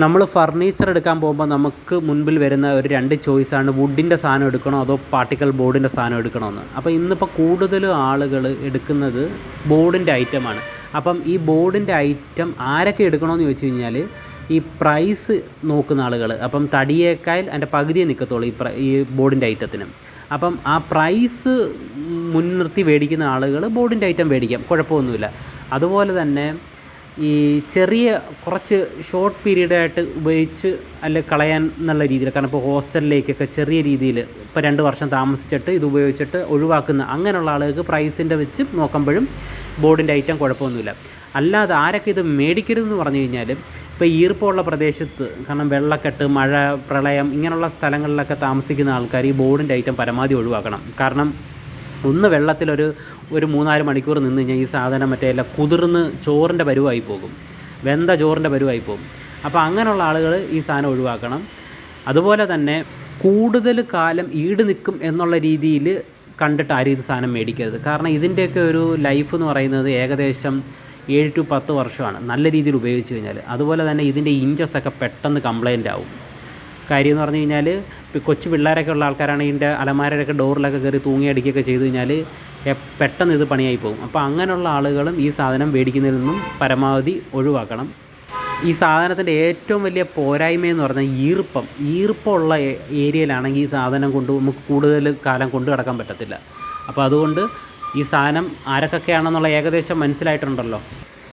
നമ്മൾ ഫർണിച്ചർ എടുക്കാൻ പോകുമ്പോൾ നമുക്ക് മുൻപിൽ വരുന്ന ഒരു രണ്ട് ചോയ്സാണ് വുഡിൻ്റെ സാധനം എടുക്കണോ അതോ പാർട്ടിക്കൽ ബോർഡിൻ്റെ സാധനം എടുക്കണമെന്ന്. അപ്പോൾ ഇന്നിപ്പോൾ കൂടുതലും ആളുകൾ എടുക്കുന്നത് ബോർഡിൻ്റെ ഐറ്റമാണ്. അപ്പം ഈ ബോർഡിൻ്റെ ഐറ്റം ആരൊക്കെ എടുക്കണമെന്ന് ചോദിച്ചു കഴിഞ്ഞാൽ ഈ പ്രൈസ് നോക്കുന്ന ആളുകൾ. അപ്പം തടിയേക്കാൾ അതിൻ്റെ പകുതിയെ നിൽക്കത്തുള്ളൂ ഈ ബോർഡിൻ്റെ ഐറ്റത്തിന്. അപ്പം ആ പ്രൈസ് മുൻനിർത്തി മേടിക്കുന്ന ആളുകൾ ബോർഡിൻ്റെ ഐറ്റം മേടിക്കാം, കുഴപ്പമൊന്നുമില്ല. അതുപോലെ തന്നെ ഈ ചെറിയ കുറച്ച് ഷോർട്ട് പീരീഡായിട്ട് ഉപയോഗിച്ച് അല്ലെ കളയാൻ എന്നുള്ള രീതിയിൽ, കാരണം ഇപ്പോൾ ഹോസ്റ്റലിലേക്കൊക്കെ ചെറിയ രീതിയിൽ ഇപ്പോൾ 2 വർഷം താമസിച്ചിട്ട് ഇത് ഉപയോഗിച്ചിട്ട് ഒഴിവാക്കുന്ന അങ്ങനെയുള്ള ആളുകൾക്ക് പ്രൈസിൻ്റെ വെച്ച് നോക്കുമ്പോഴും ബോർഡിൻ്റെ ഐറ്റം കുഴപ്പമൊന്നുമില്ല. അല്ലാതെ ആരൊക്കെ ഇത് മേടിക്കരുതെന്ന് പറഞ്ഞു കഴിഞ്ഞാൽ ഇപ്പോൾ ഈർപ്പമുള്ള പ്രദേശത്ത്, കാരണം വെള്ളക്കെട്ട്, മഴ, പ്രളയം ഇങ്ങനെയുള്ള സ്ഥലങ്ങളിലൊക്കെ താമസിക്കുന്ന ആൾക്കാർ ഈ ബോർഡിൻ്റെ ഐറ്റം പരമാവധി ഒഴിവാക്കണം. കാരണം ഒന്ന് വെള്ളത്തിലൊരു 3-4 മണിക്കൂർ നിന്ന് കഴിഞ്ഞാൽ ഈ സാധനം എല്ലാം കുതിർന്ന് ചോറിൻ്റെ പരുവായി പോകും, വെന്ത ചോറിൻ്റെ പരുവായി പോകും. അപ്പോൾ അങ്ങനെയുള്ള ആളുകൾ ഈ സാധനം ഒഴിവാക്കണം. അതുപോലെ തന്നെ കൂടുതൽ കാലം ഈട് നിൽക്കും എന്നുള്ള രീതിയിൽ കണ്ടിട്ട് ആരും ഇത് സാധനം മേടിക്കരുത്. കാരണം ഇതിൻ്റെയൊക്കെ ഒരു ലൈഫ് എന്ന് പറയുന്നത് ഏകദേശം 7 to 10 വർഷമാണ് നല്ല രീതിയിൽ ഉപയോഗിച്ച് കഴിഞ്ഞാൽ. അതുപോലെ തന്നെ ഇതിൻ്റെ ഇഞ്ചസൊക്കെ പെട്ടെന്ന് കംപ്ലൈൻ്റ് ആവും. കാര്യം എന്ന് പറഞ്ഞു കഴിഞ്ഞാൽ ഇപ്പോൾ കൊച്ചു പിള്ളേരൊക്കെ ഉള്ള ആൾക്കാരാണെങ്കിൽ ഇതിൻ്റെ അലമാരയൊക്കെ ഡോറിലൊക്കെ കയറി തൂങ്ങിയടിക്കുകയൊക്കെ ചെയ്ത് കഴിഞ്ഞാൽ പെട്ടെന്ന് ഇത് പണിയായി പോകും. അപ്പോൾ അങ്ങനെയുള്ള ആളുകളും ഈ സാധനം മേടിക്കുന്നതിൽ നിന്നും പരമാവധി ഒഴിവാക്കണം. ഈ സാധനത്തിൻ്റെ ഏറ്റവും വലിയ പോരായ്മയെന്ന് പറഞ്ഞാൽ ഈർപ്പമുള്ള ഏരിയയിലാണെങ്കിൽ ഈ സാധനം കൊണ്ട് നമുക്ക് കൂടുതൽ കാലം കൊണ്ടു നടക്കാൻ പറ്റത്തില്ല. അപ്പോൾ അതുകൊണ്ട് ഈ സാധനം ആരൊക്കെയാണെന്നുള്ള ഏകദേശം മനസ്സിലായിട്ടുണ്ടല്ലോ.